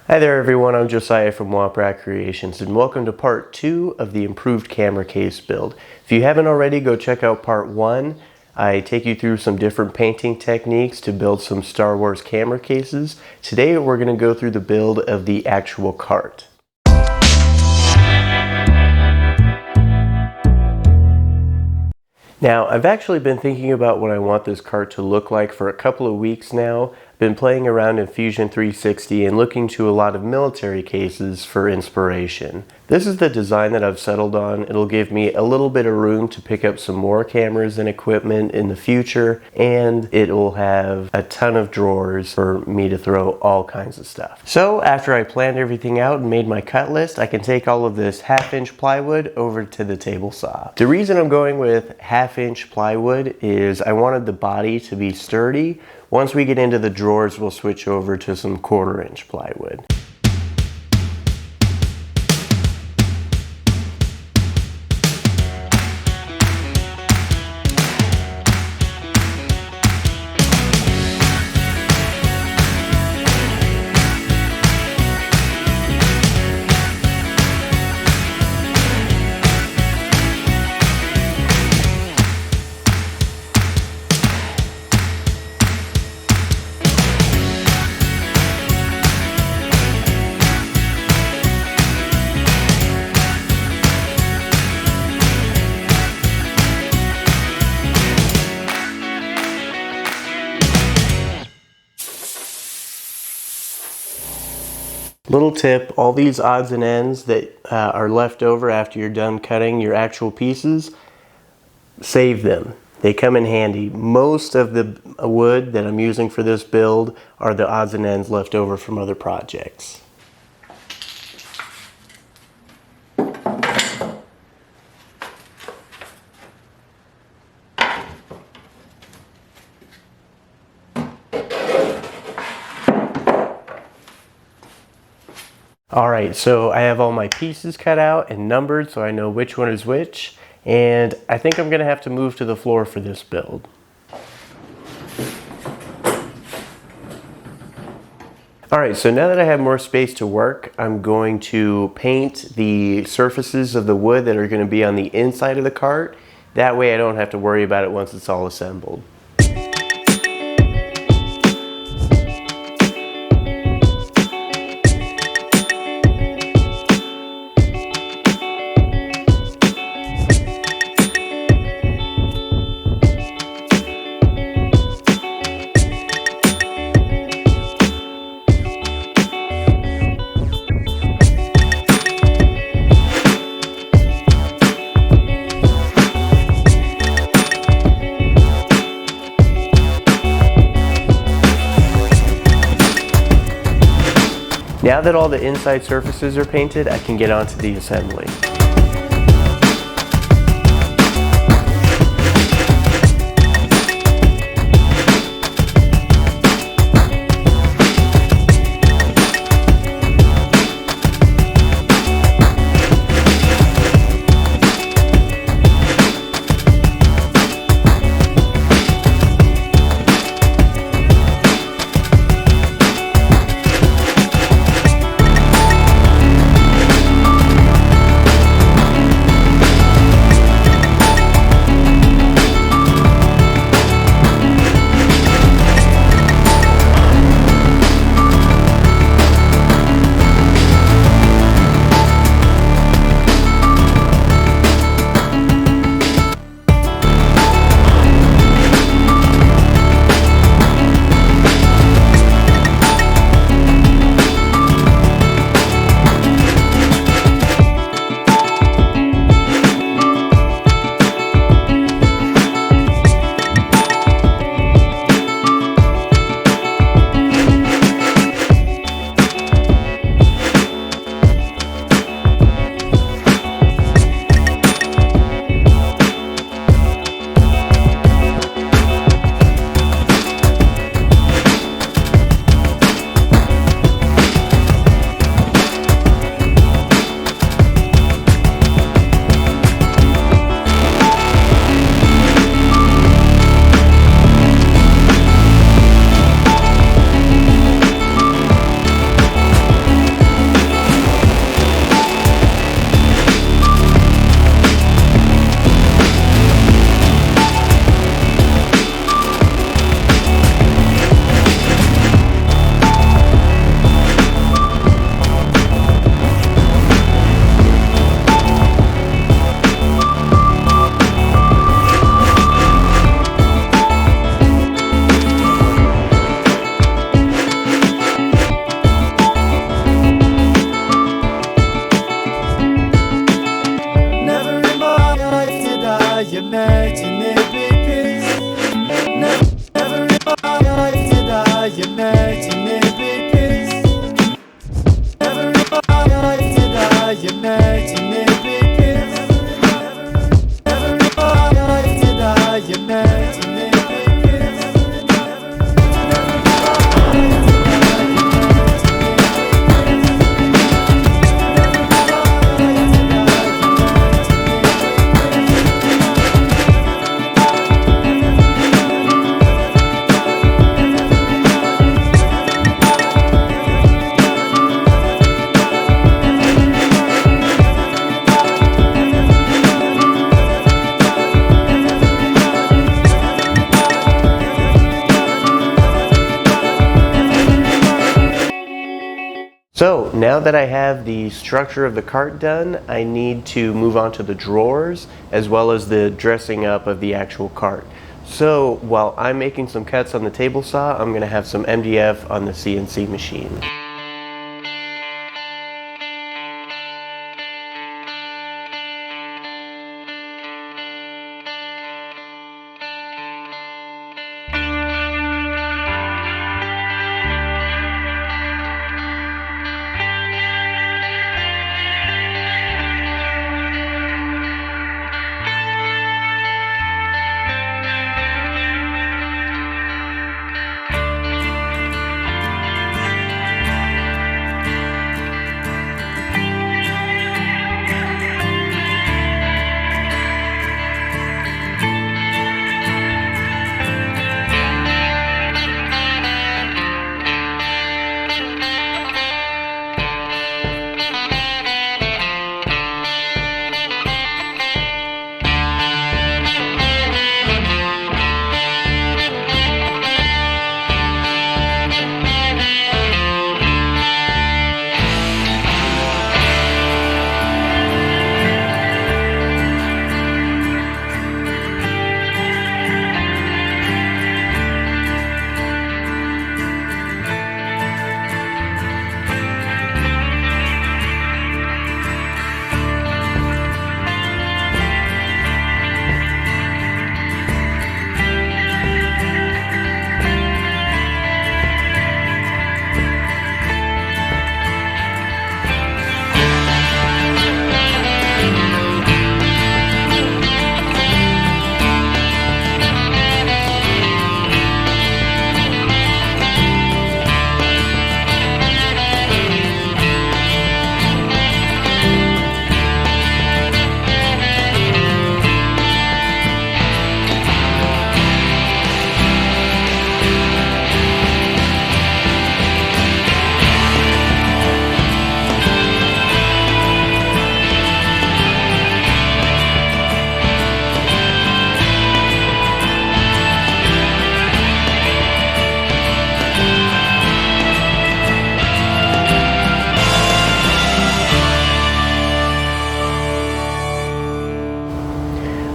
Hi there everyone, I'm Josiah from Womp Rat Creations and welcome to part 2 of the improved camera case build. If you haven't already, go check out part 1. I take you through some different painting techniques to build some Star Wars camera cases. Today we're going to go through the build of the actual cart. Now, I've actually been thinking about what I want this cart to look like for a couple of weeks now. I've been playing around in Fusion 360 and looking to a lot of military cases for inspiration. This is the design that I've settled on. It'll give me a little bit of room to pick up some more cameras and equipment in the future, and it will have a ton of drawers for me to throw all kinds of stuff. So after I planned everything out and made my cut list, I can take all of this 1/2-inch plywood over to the table saw. The reason I'm going with 1/2-inch plywood is I wanted the body to be sturdy. Once we get into the drawers, we'll switch over to some 1/4-inch plywood. Little tip, all these odds and ends that are left over after you're done cutting your actual pieces, save them. They come in handy. Most of the wood that I'm using for this build are the odds and ends left over from other projects. Alright, so I have all my pieces cut out and numbered so I know which one is which, and I think I'm going to have to move to the floor for this build. Alright, so now that I have more space to work, I'm going to paint the surfaces of the wood that are going to be on the inside of the cart. That way I don't have to worry about it once it's all assembled. Now that all the inside surfaces are painted, I can get on to the assembly. So now that I have the structure of the cart done, I need to move on to the drawers as well as the dressing up of the actual cart. So while I'm making some cuts on the table saw, I'm going to have some MDF on the CNC machine.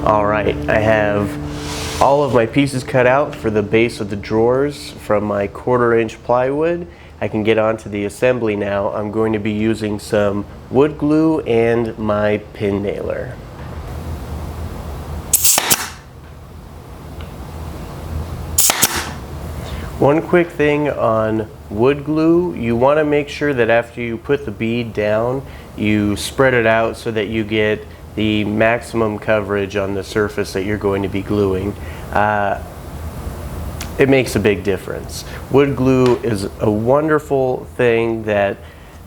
Alright, I have all of my pieces cut out for the base of the drawers from my 1/4 inch plywood. I can get onto the assembly now. I'm going to be using some wood glue and my pin nailer. One quick thing on wood glue, you want to make sure that after you put the bead down, you spread it out so that you get the maximum coverage on the surface that you're going to be gluing. It makes a big difference. Wood glue is a wonderful thing that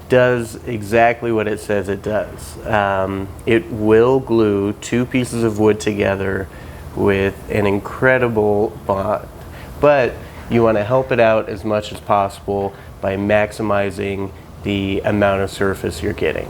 does exactly what it says it does. It will glue two pieces of wood together with an incredible bond, but you want to help it out as much as possible by maximizing the amount of surface you're getting.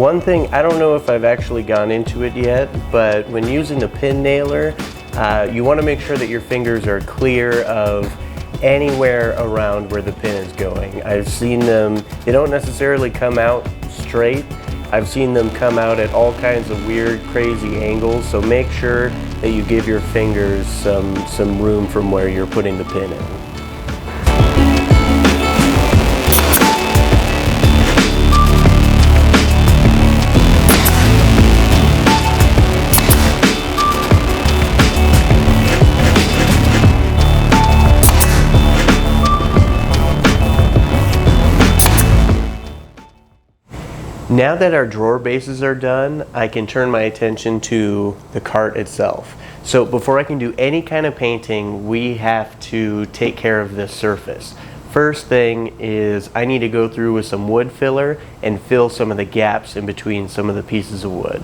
One thing, I don't know if I've actually gone into it yet, but when using the pin nailer, you want to make sure that your fingers are clear of anywhere around where the pin is going. I've seen them, they don't necessarily come out straight. I've seen them come out at all kinds of weird, crazy angles, so make sure that you give your fingers some room from where you're putting the pin in. Now that our drawer bases are done, I can turn my attention to the cart itself. So before I can do any kind of painting, we have to take care of this surface. First thing is I need to go through with some wood filler and fill some of the gaps in between some of the pieces of wood.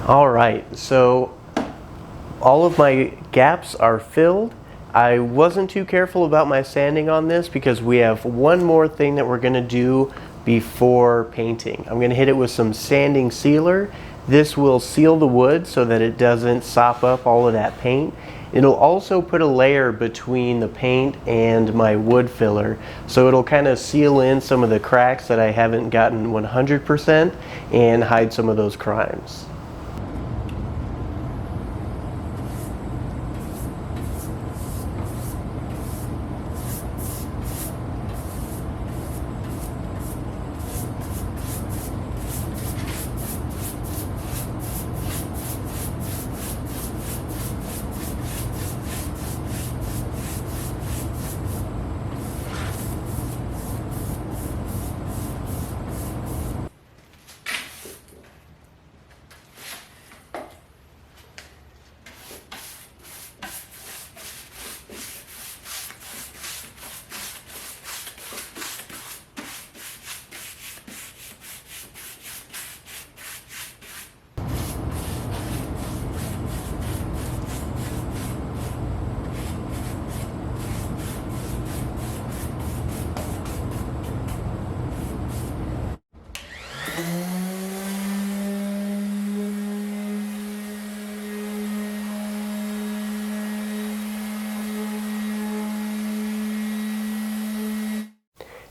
Alright, so all of my gaps are filled. I wasn't too careful about my sanding on this because we have one more thing that we're going to do before painting. I'm going to hit it with some sanding sealer. This will seal the wood so that it doesn't sop up all of that paint. It'll also put a layer between the paint and my wood filler, so it'll kind of seal in some of the cracks that I haven't gotten 100% and hide some of those crimes.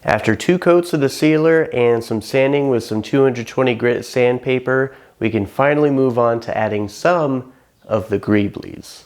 After 2 coats of the sealer and some sanding with some 220 grit sandpaper, we can finally move on to adding some of the greeblies.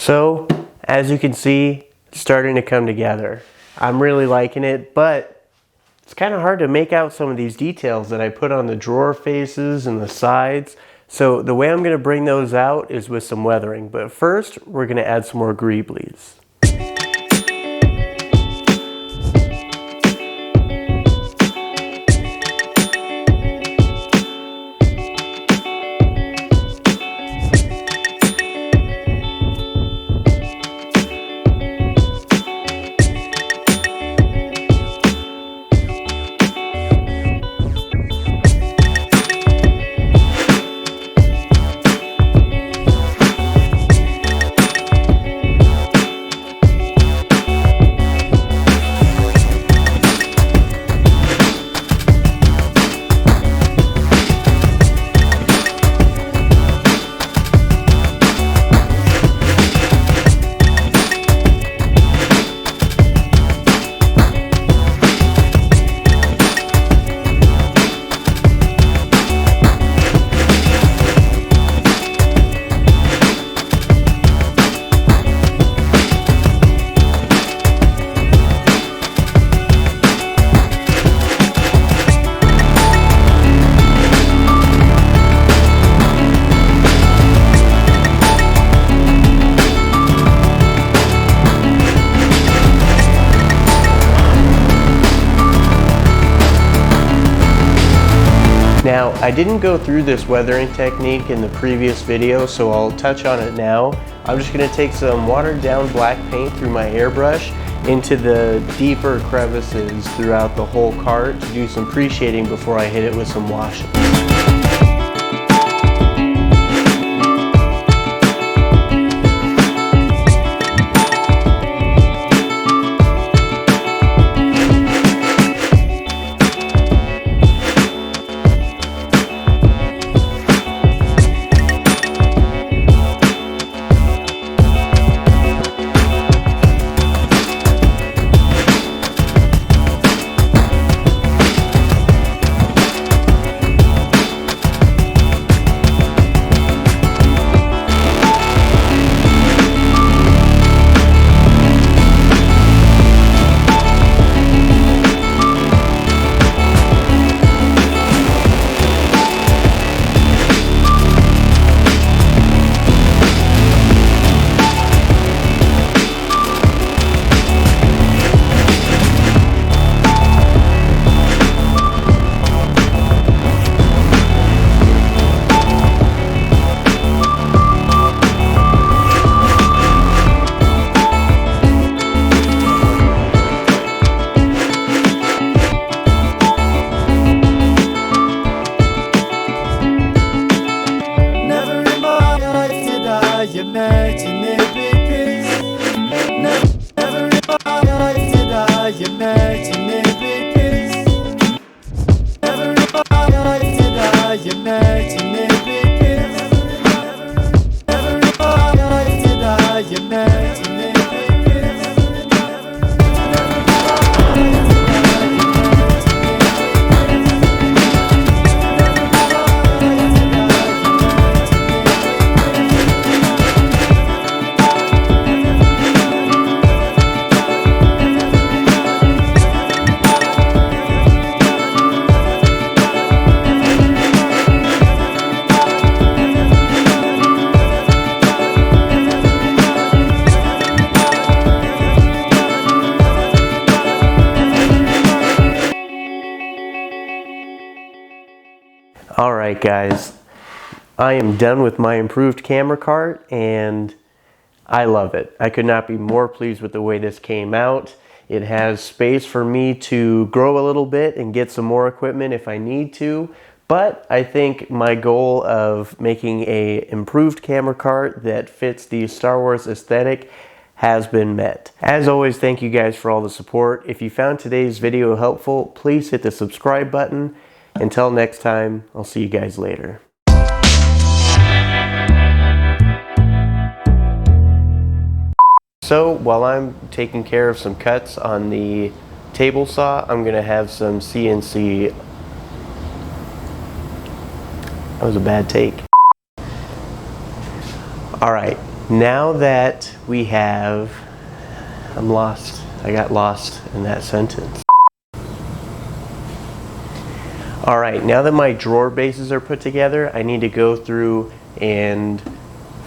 So, as you can see, it's starting to come together. I'm really liking it, but it's kind of hard to make out some of these details that I put on the drawer faces and the sides. So the way I'm going to bring those out is with some weathering. But first, we're going to add some more greeblies. Now, I didn't go through this weathering technique in the previous video, so I'll touch on it now. I'm just going to take some watered down black paint through my airbrush into the deeper crevices throughout the whole cart to do some pre-shading before I hit it with some washes. Imagine it because never in my life did I imagine it because never in my life did I imagine it because never in my life did I imagine it. Alright guys, I am done with my improved camera cart and I love it. I could not be more pleased with the way this came out. It has space for me to grow a little bit and get some more equipment if I need to, but I think my goal of making a improved camera cart that fits the Star Wars aesthetic has been met. As always, thank you guys for all the support. If you found today's video helpful, please hit the subscribe button. Until next time, I'll see you guys later. So while I'm taking care of some cuts on the table saw, I'm gonna have some CNC. That was a bad take. All right, Now that we have, I'm lost. I got lost in that sentence. All right, now that my drawer bases are put together, I need to go through and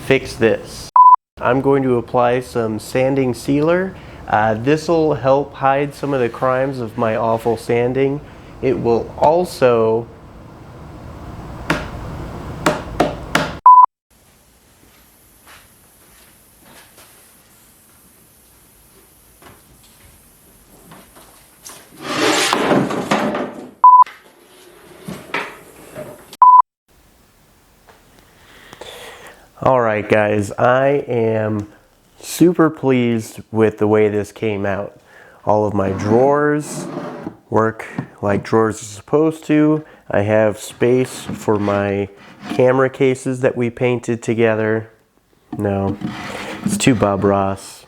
fix this. I'm going to apply some sanding sealer. This will help hide some of the crimes of my awful sanding. It will also Alright guys, I am super pleased with the way this came out. All of my drawers work like drawers are supposed to. I have space for my camera cases that we painted together. No, it's too Bob Ross.